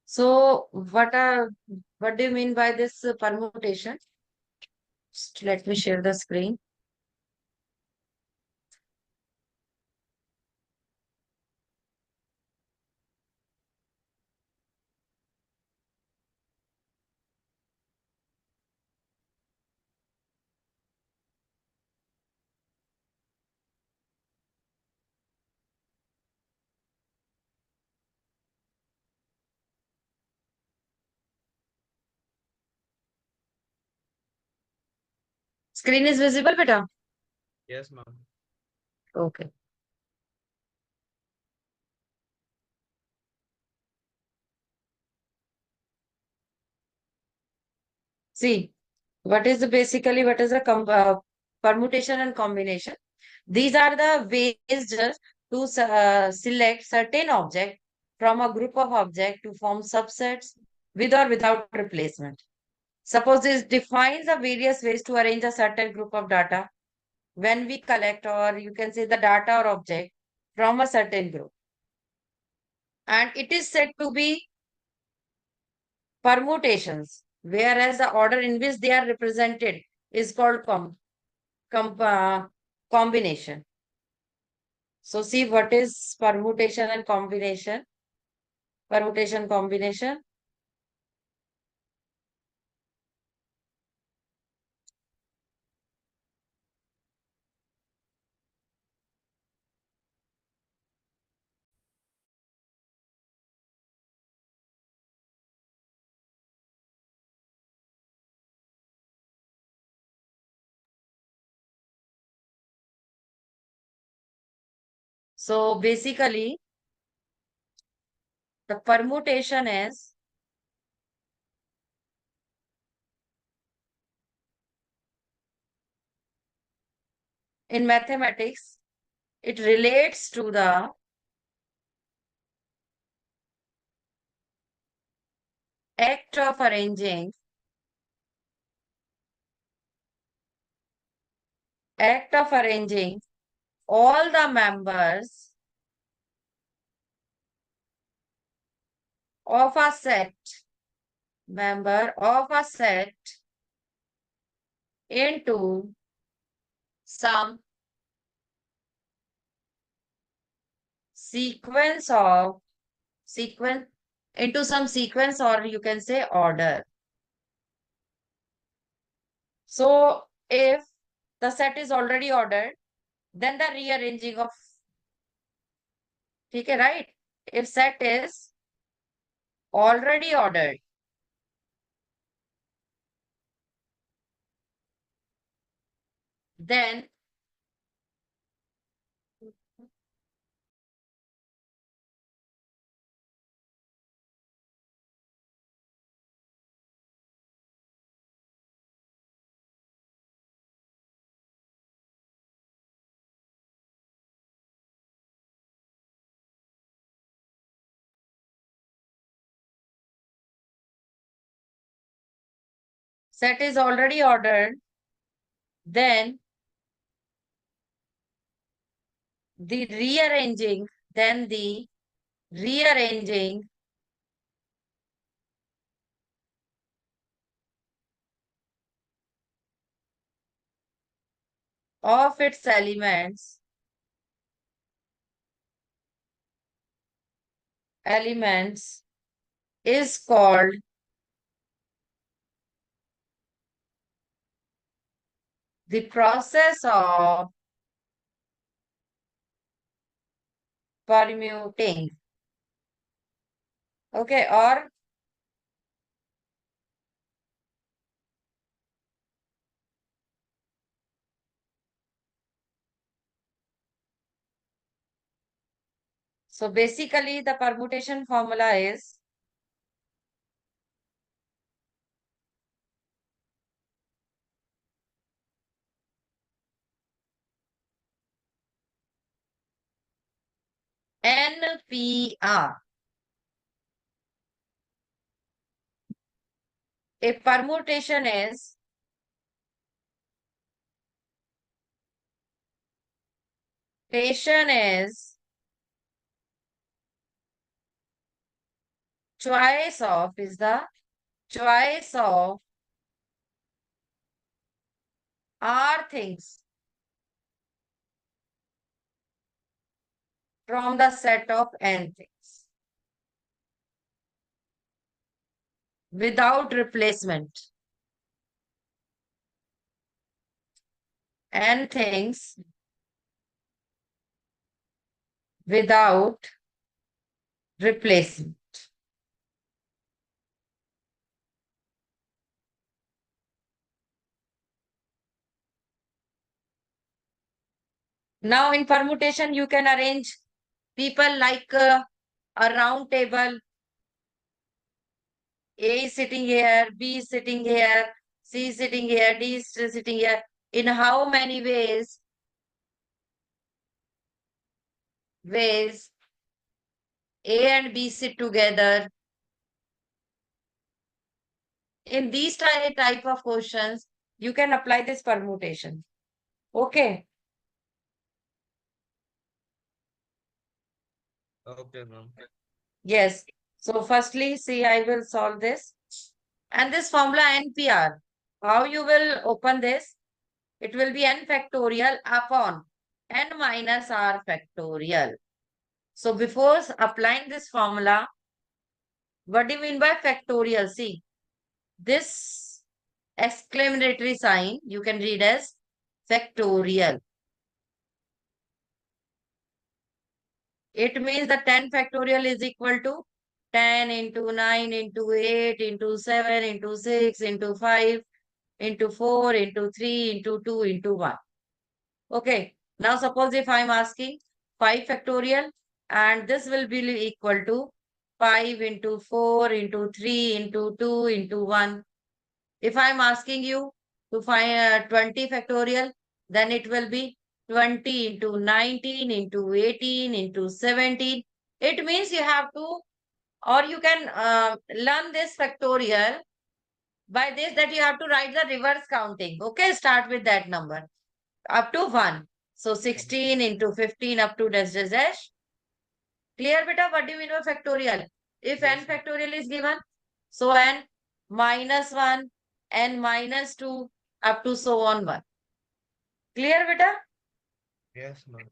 So what do you mean by this permutation? Just let me share the screen. Screen is visible, beta? Yes, ma'am. Okay. See, what is the permutation and combination? These are the ways just to select certain object from a group of object to form subsets with or without replacement. Suppose this defines the various ways to arrange a certain group of data when we collect, or you can say the data or object from a certain group. And it is said to be permutations, whereas the order in which they are represented is called com- uh, combination. So see what is permutation and combination. Permutation combination. So basically, the permutation is in mathematics, it relates to the act of arranging all the members of a set into some sequence of sequence sequence, or you can say order. So if the set is already ordered, then the rearranging of, okay, right? If set is already ordered, then set is already ordered, then the rearranging, then the rearranging of its elements is called the process of permuting. Okay, or so basically the permutation formula is NPR. A permutation is choice of is the choice of R things from the set of N things without replacement. N things without replacement. Now in permutation, you can arrange people like a round table. A is sitting here, B is sitting here, C is sitting here, D is sitting here. In how many ways A and B sit together? In these type of questions, you can apply this permutation. Okay. Okay, ma'am. Yes. So firstly, see, I will solve this. And this formula NPR, how you will open this? It will be n factorial upon n minus r factorial. So before applying this formula, what do you mean by factorial? See, this exclamatory sign you can read as factorial. It means the 10 factorial is equal to 10 into 9 into 8 into 7 into 6 into 5 into 4 into 3 into 2 into 1. Okay. Now suppose if I'm asking 5 factorial and this will be equal to 5 into 4 into 3 into 2 into 1. If I'm asking you to find 20 factorial, then it will be 20 into 19 into 18 into 17. It means you have to, or you can learn this factorial by this that you have to write the reverse counting. Okay, start with that number up to 1. So 16 into 15 up to dash dash dash. Clear, beta? What do you mean by factorial? If Yes, n ma'am. factorial is given, so n minus 1, n minus 2, up to so on 1. Clear, beta? Yes, ma'am.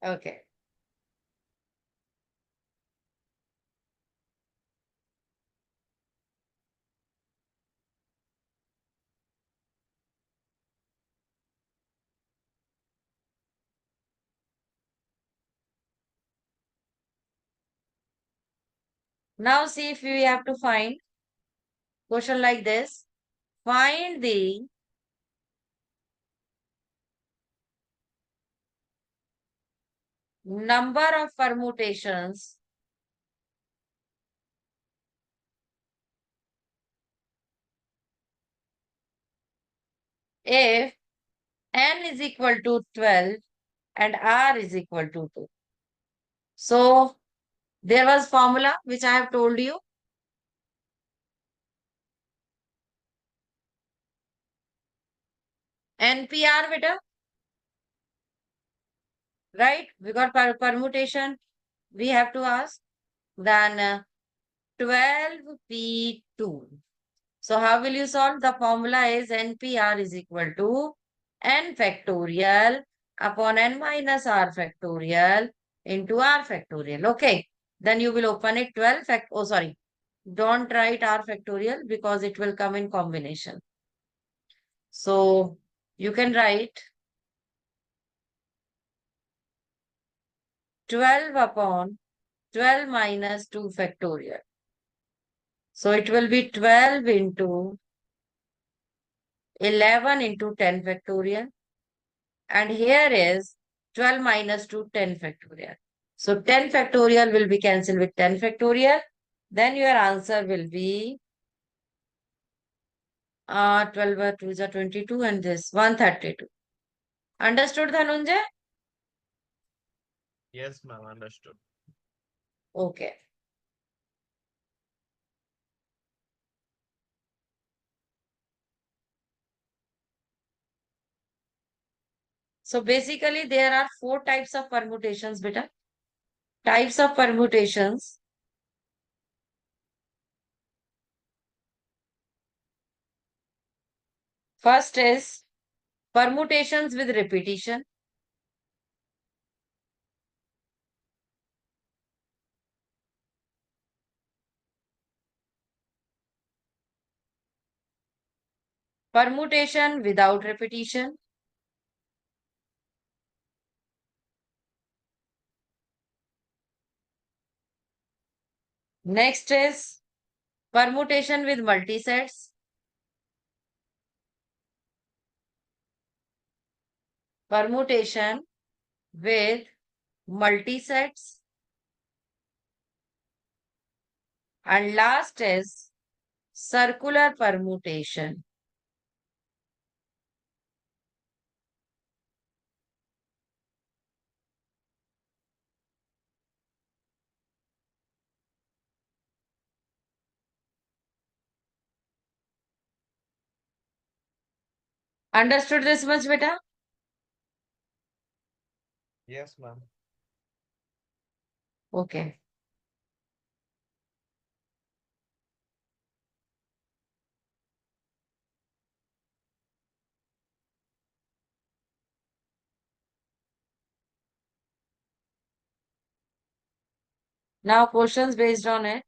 Okay. Now see if we have to find question like this. Find the number of permutations if n is equal to 12 and r is equal to 2. So there was formula which I have told you. NPR, beta, right? We got permutation. We have to ask. Then 12p2. So how will you solve? The formula is NPR is equal to n factorial upon n minus r factorial into r factorial. Okay. Then you will open it 12 fact. Oh, sorry. Don't write r factorial because it will come in combination. So you can write 12 upon 12 minus 2 factorial. So it will be 12 into 11 into 10 factorial. And here is 12 minus 2, 10 factorial. So 10 factorial will be cancelled with 10 factorial. Then your answer will be 12 by 2 is a 22 and this 132. Understood, Dhanunjay? Yes, ma'am. Understood. Okay. So basically there are 4 types of permutations, beta. Types of permutations. First is permutations with repetition. Permutation without repetition. Next is permutation with multisets. Permutation with multisets. And last is circular permutation. Understood this much, beta? Yes, ma'am. Okay. Now questions based on it.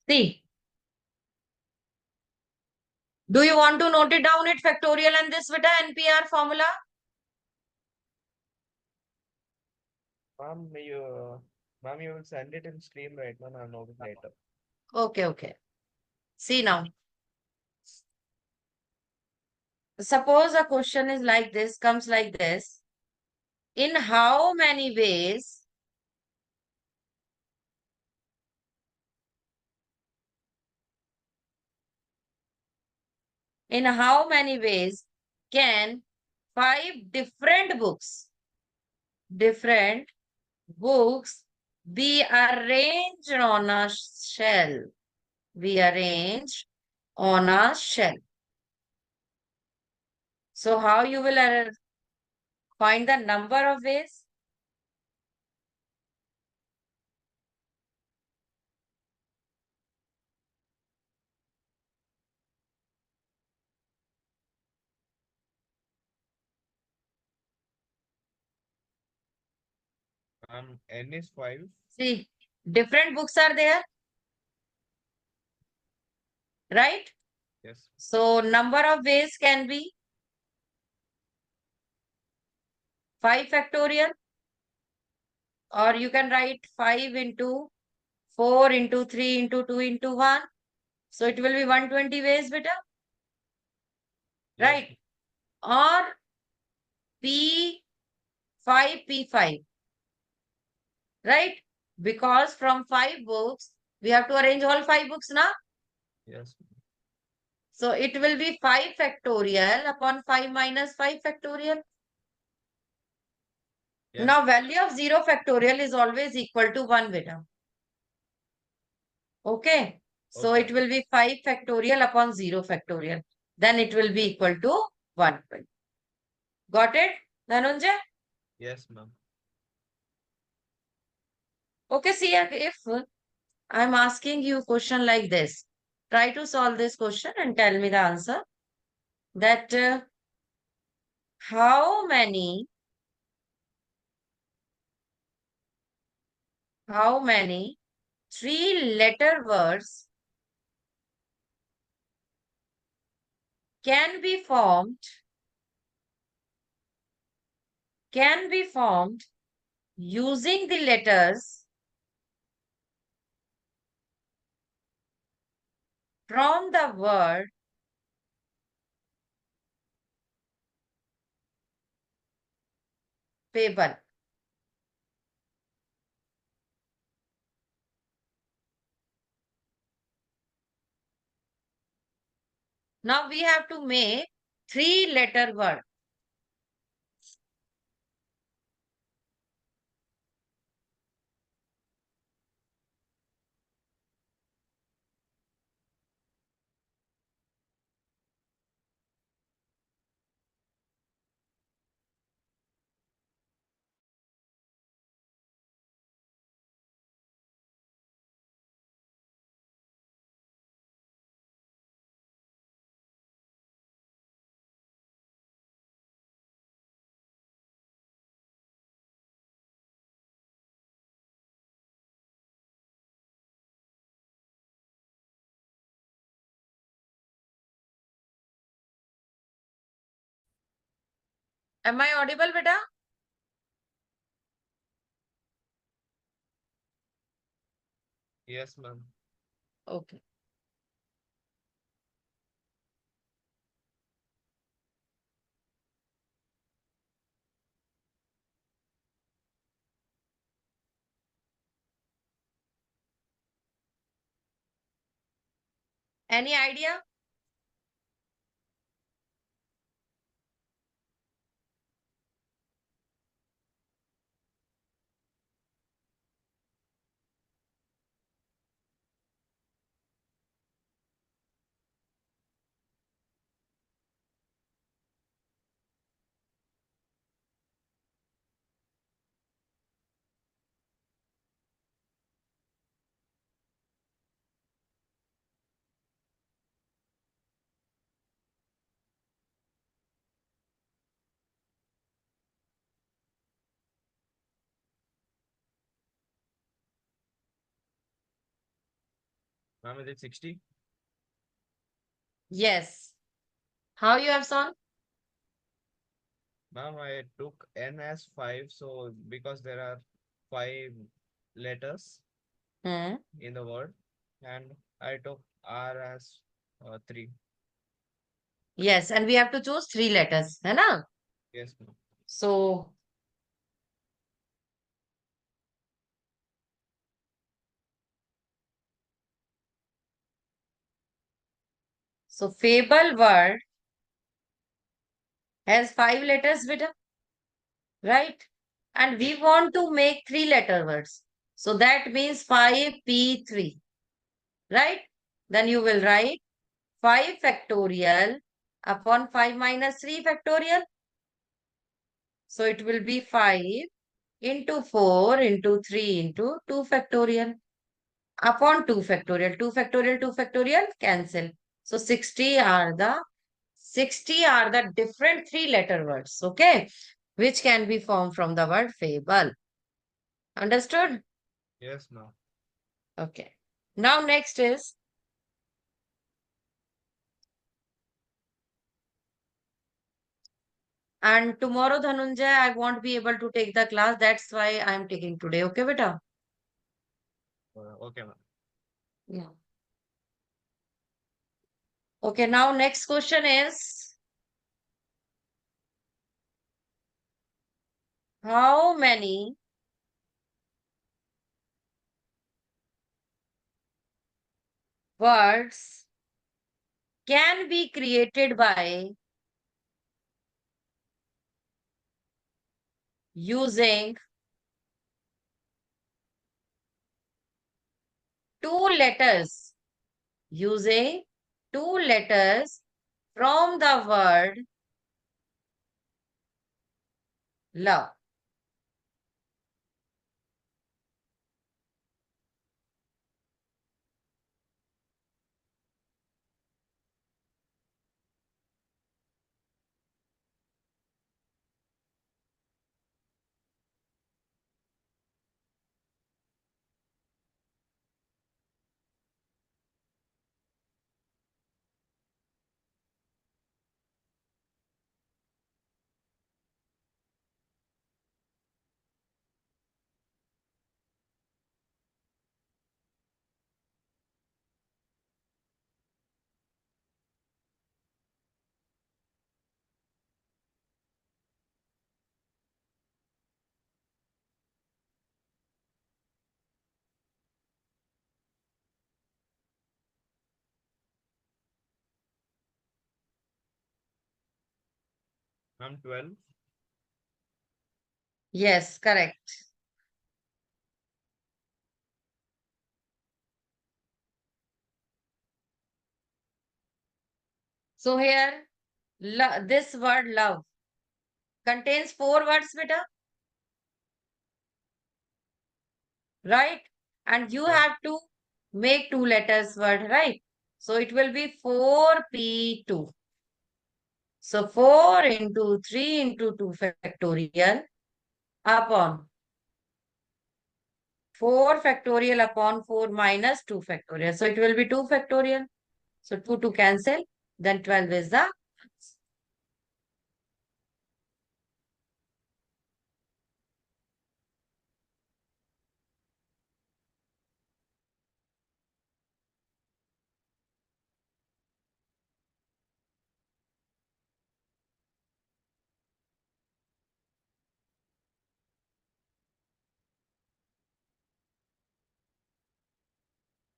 See, do you want to note it down it factorial and this beta NPR formula? Ma'am, you will send it in Steam right now. I'll note it later. Okay, okay. See now. Suppose a question is like this, comes like this. In how many ways can five different books be arranged on a shelf? Be arranged on a shelf. So how you will find the number of ways? N is 5. See, different books are there, right? Yes. So number of ways can be 5 factorial, or you can write 5 into 4 into 3 into 2 into 1. So it will be 120 ways, beta. Yes. Right? Or P5, P5. Right? Because from 5 books, we have to arrange all 5 books now. Yes. So it will be 5 factorial upon 5 minus 5 factorial. Yes. Now value of 0 factorial is always equal to 1 beta. Okay. So Okay. it will be 5 factorial upon 0 factorial. Then it will be equal to 1. Got it, Dhananjay? Yes, ma'am. Okay, see if I'm asking you a question like this, try to solve this question and tell me the answer. That how many 3-letter words can be formed using the letters from the word fable. Now we have to make three-letter word. Am I audible, beta? Yes, ma'am. Okay. Any idea? Ma'am, is it 60? Yes. How you have solved? Ma'am, I took N as 5, so because there are 5 letters Hmm. in the word, and I took R as 3. Yes, and we have to choose three letters, है ना? Yes, ma'am. So, fable word has 5 letters, beta, right? And we want to make three-letter words. So that means 5p3, right? Then you will write 5 factorial upon 5 minus 3 factorial. So it will be 5 into 4 into 3 into 2 factorial upon 2 factorial. 2 factorial, 2 factorial, cancel. So 60 are the different three-letter words, okay, which can be formed from the word fable. Understood? Yes, ma'am. Okay. Now next is, and tomorrow, Dhanunjay, I won't be able to take the class. That's why I'm taking today. Okay, beta? Okay, ma'am. Yeah. Okay, now next question is, how many words can be created by using two letters? Using two letters from the word love. Ma'am, 12. Yes, correct. So here, this word love contains four words, beta, right? And you Yes. have to make two letters word, right? So it will be 4p2. So 4 into 3 into 2 factorial upon 4 factorial upon 4 minus 2 factorial. So it will be 2 factorial. So 2 to cancel. Then 12 is the.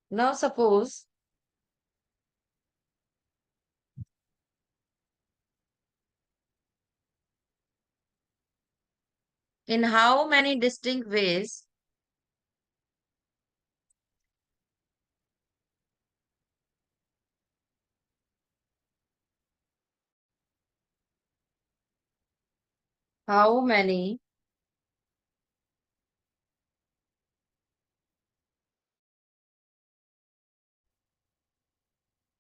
Now suppose in how many distinct ways how many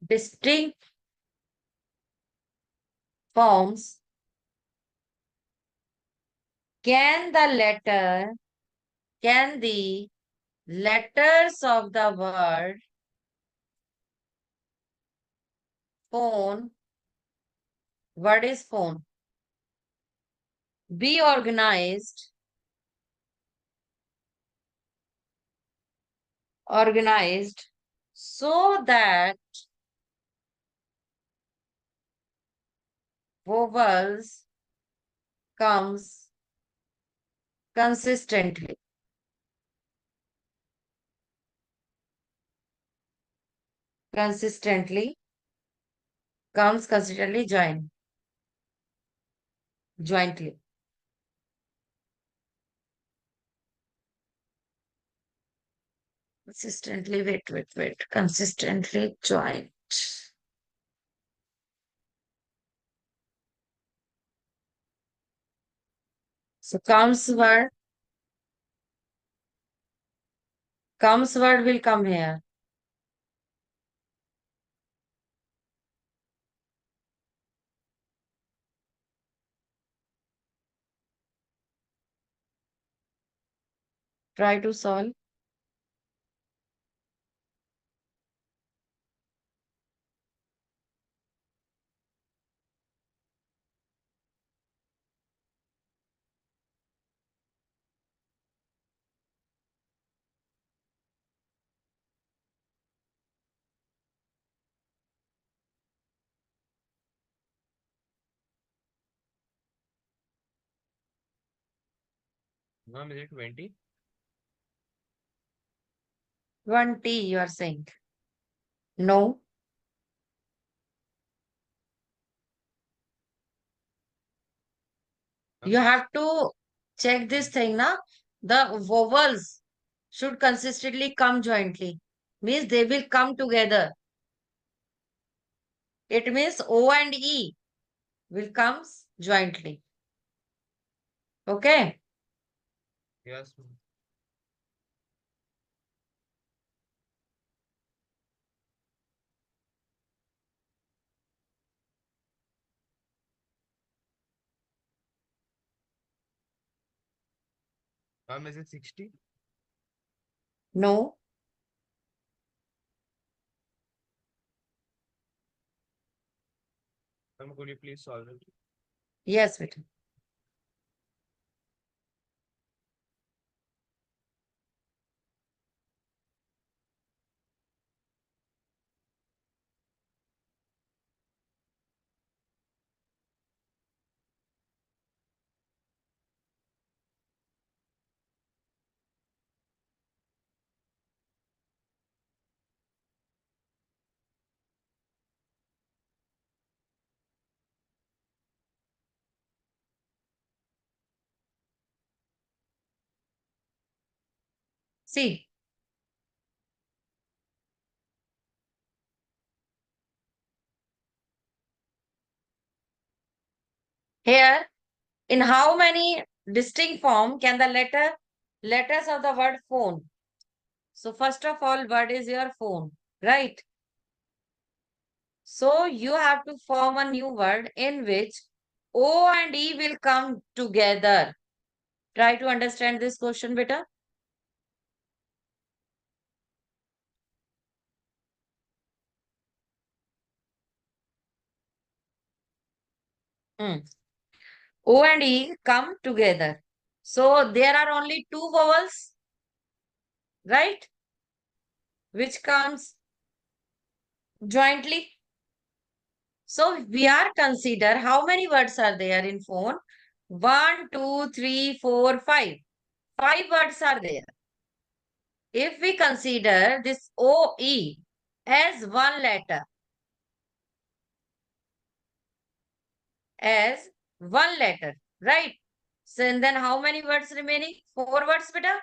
distinct forms can the letters of the word phone, word is phone, be organized so that vowels comes consistently. Consistently comes consistently jointly. Consistently, wait. Consistently joint. So comes word will come here. Try to solve. Ma'am, is it 20? 20, you are saying. No. You Ma'am, have to check this thing now. The vowels should consistently come jointly. Means they will come together. It means O and E will comes jointly. Okay. yes, ma'am. Ma'am, is it 60? No. Ma'am, could you please solve it? Yes, beta. See, here, in how many distinct form can the letters of the word phone? So first of all, what is your phone, right? So you have to form a new word in which O and E will come together. Try to understand this question, beta. Hmm. O and E come together. So there are only two vowels, right? Which comes jointly. So we are consider how many words are there in phone? 1, 2, 3, 4, 5. 5 words are there. If we consider this OE as one letter, as one letter, right? So and then how many words remaining? 4 words, beta.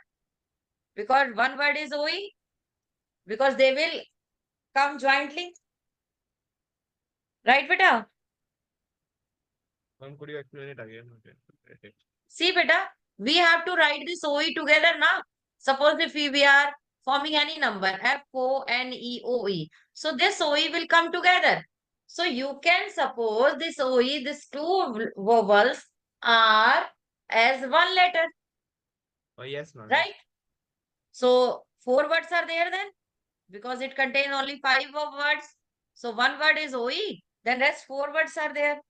Because one word is OE, because they will come jointly, right, beta? Ma'am, could you explain it again? Okay. See, beta, we have to write this OE together now. Suppose if we are forming any number, FONEOE. So this OE will come together. So you can suppose this OE, these two vowels are as one letter, Oh, yes, ma'am. Yes. right? So 4 words are there then, because it contains only 5 of words. So one word is OE, then rest 4 words are there.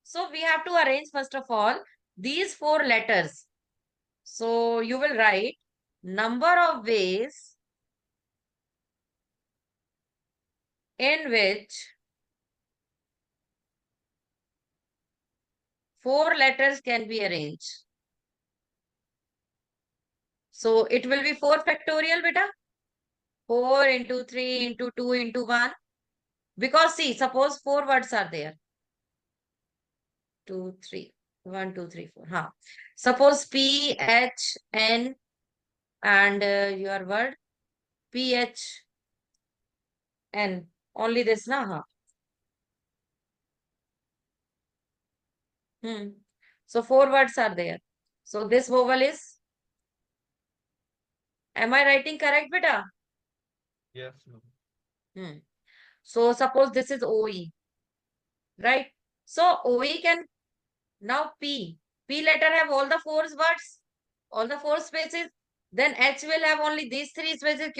So we have to arrange first of all these 4 letters. So you will write number of ways in which 4 letters can be arranged. So it will be 4 factorial, beta. 4 into 3 into 2 into 1. Because see, suppose 4 words are there. 2, 3. 1, 2, 3, 4. Huh. Suppose P, H, N and your word P, H, N. Only this, na? Huh. So 4 words are there. So this vowel is, am I writing correct, beta? Yes, ma'am. Hmm. So suppose this is OE, right? So OE can now P. P letter have all the 4 words, all the 4 spaces. Then H will have only these 3 spaces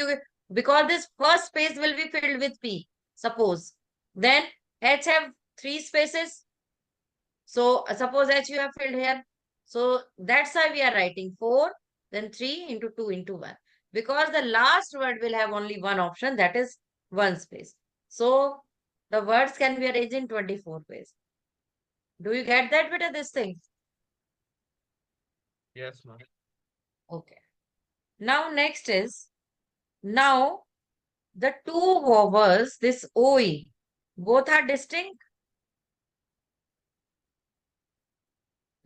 because this first space will be filled with P. Suppose. Then H have 3 spaces. So suppose H you have filled here. So that's why we are writing 4, then 3 into 2 into 1. Because the last word will have only one option, that is one space. So the words can be arranged in 24 ways. Do you get that bit of this thing? Yes, ma'am. Okay. Now next is, now the two vowels, this OE, both are distinct,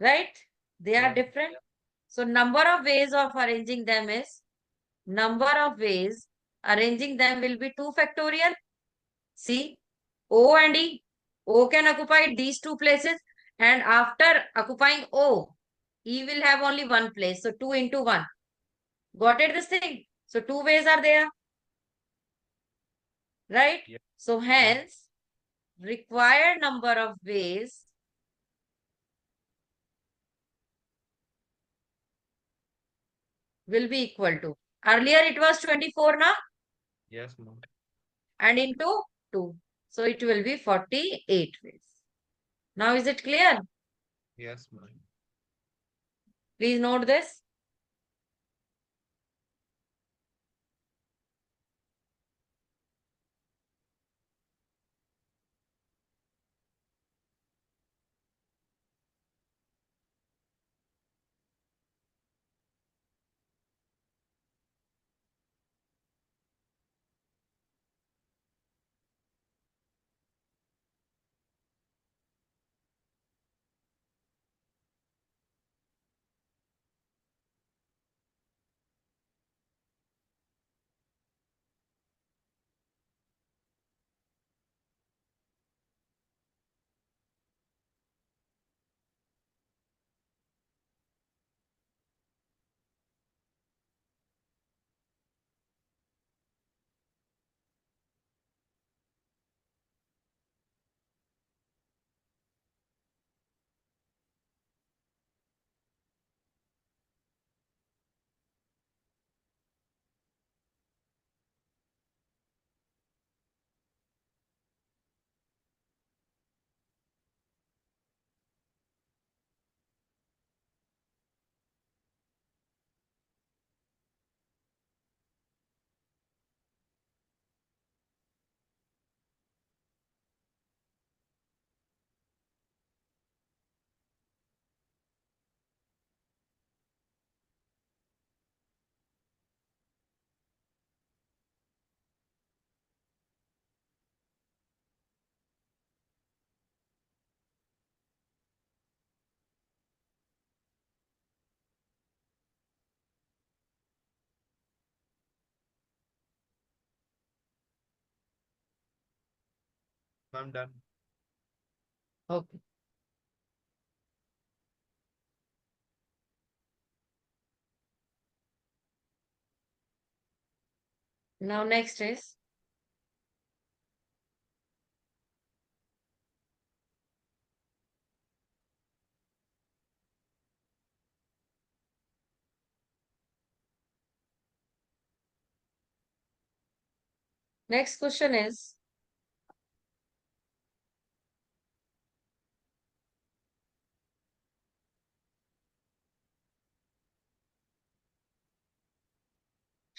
right? They are Yes. different. So number of ways of arranging them is, number of ways arranging them will be 2 factorial. See, O and E. O can occupy these 2 places, and after occupying O, E will have only one place. So 2 into 1. Got it this thing? So 2 ways are there, right? Yes, So ma'am. hence, required number of ways will be equal to, earlier it was 24 now, Yes, ma'am. and into 2. So it will be 48 ways. Now is it clear? Yes, ma'am. Please note this. I'm done. Okay. Now next is next question is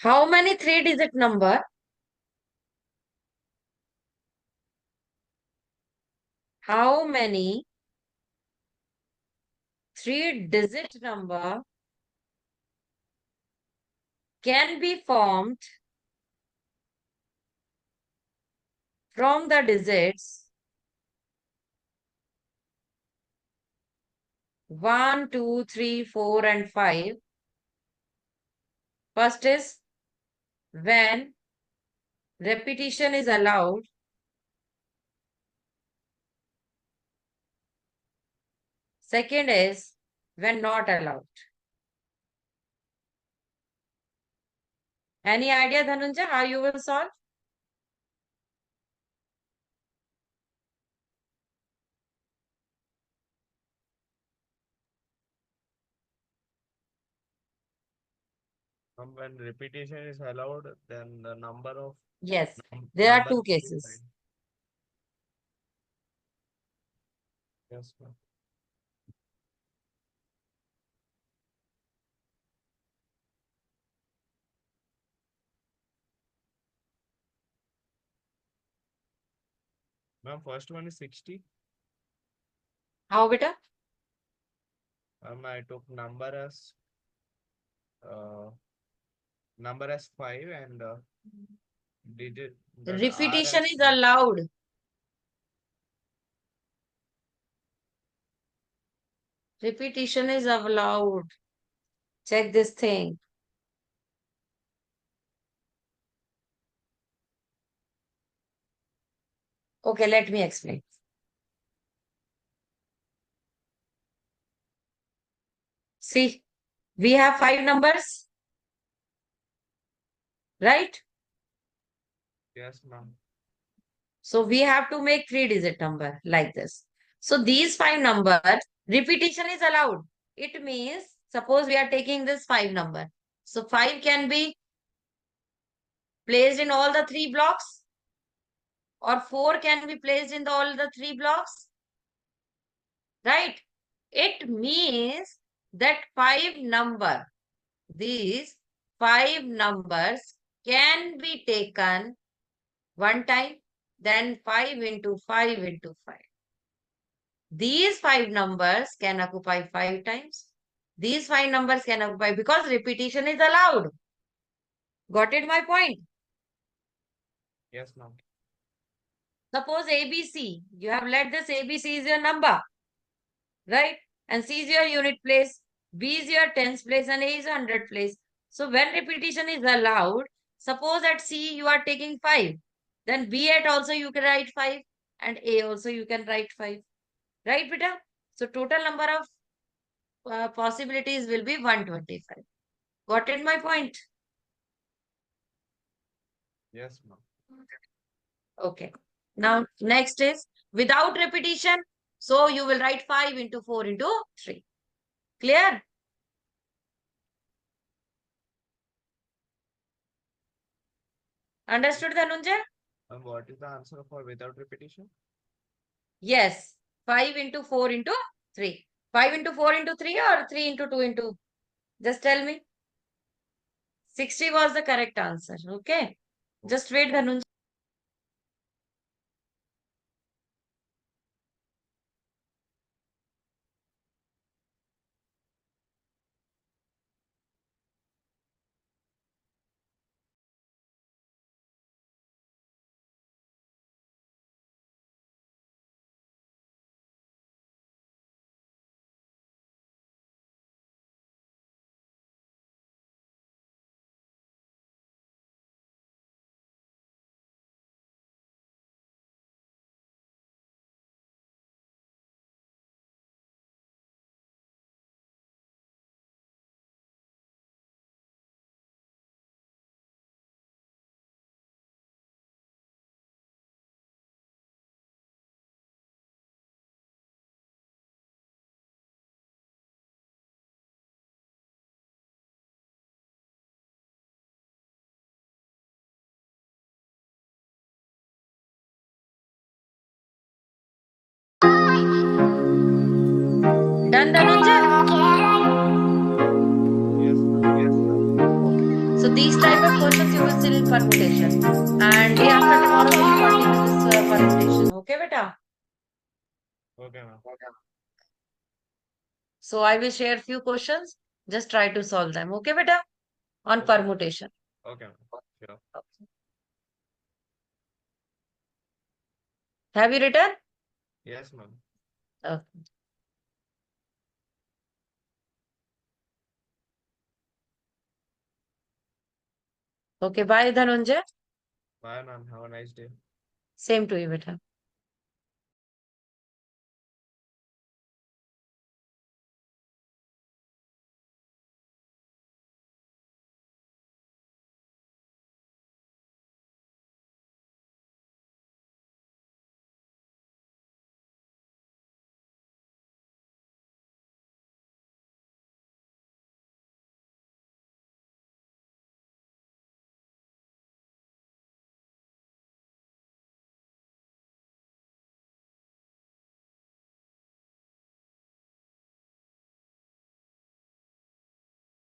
how many three-digit number? How many three-digit number can be formed from the digits 1, 2, 3, 4, and 5? First is when repetition is allowed. Second is when not allowed. Any idea, Dhanunjay, how you will solve? When repetition is allowed, then the Yes, there are number two will be cases. fine. Yes, ma'am. Ma'am, first one is 60. How, beta? I took uh, number as 5 and digit that R Repetition as is 5. allowed. Repetition is allowed. Check this thing. Okay, let me explain. See, we have five numbers, right? Yes, ma'am. So we have to make three-digit number like this. So these five numbers, repetition is allowed. It means, suppose we are taking this five number. So five can be placed in all the three blocks, or four can be placed in all the three blocks, right? It means that these five numbers can be taken one time, then 5 into 5 into 5. These five numbers can occupy five times. These five numbers can occupy because repetition is allowed. Got it, my point? Yes, ma'am. Suppose ABC, you have let this ABC is your number, right? And C is your unit place, B is your tens place, and A is your hundred place. So when repetition is allowed, suppose at C you are taking 5, then B at also you can write 5, and A also you can write 5. Right, beta? So total number of possibilities will be 125. Got it, my point? Yes, ma'am. Okay. Now, next is without repetition. So you will write 5 into 4 into 3. Clear? Understood, Dhanunjay? And what is the answer for without repetition? Yes. 5 into 4 into 3. 5 into 4 into 3 or 3 into 2 into? Just tell me. 60 was the correct answer. Okay. Just wait, Dhanunjay. these type of questions you will see in permutation. And day after tomorrow we will continue this permutation. Okay, beta? Okay, ma'am. So I will share few questions. Just try to solve them. Okay, beta? On Okay. permutation. Okay, ma'am. Sure. Have you written? Yes, ma'am. Okay. Okay, bye Dhananjay. Bye, ma'am. Have a nice day. Same to you, beta.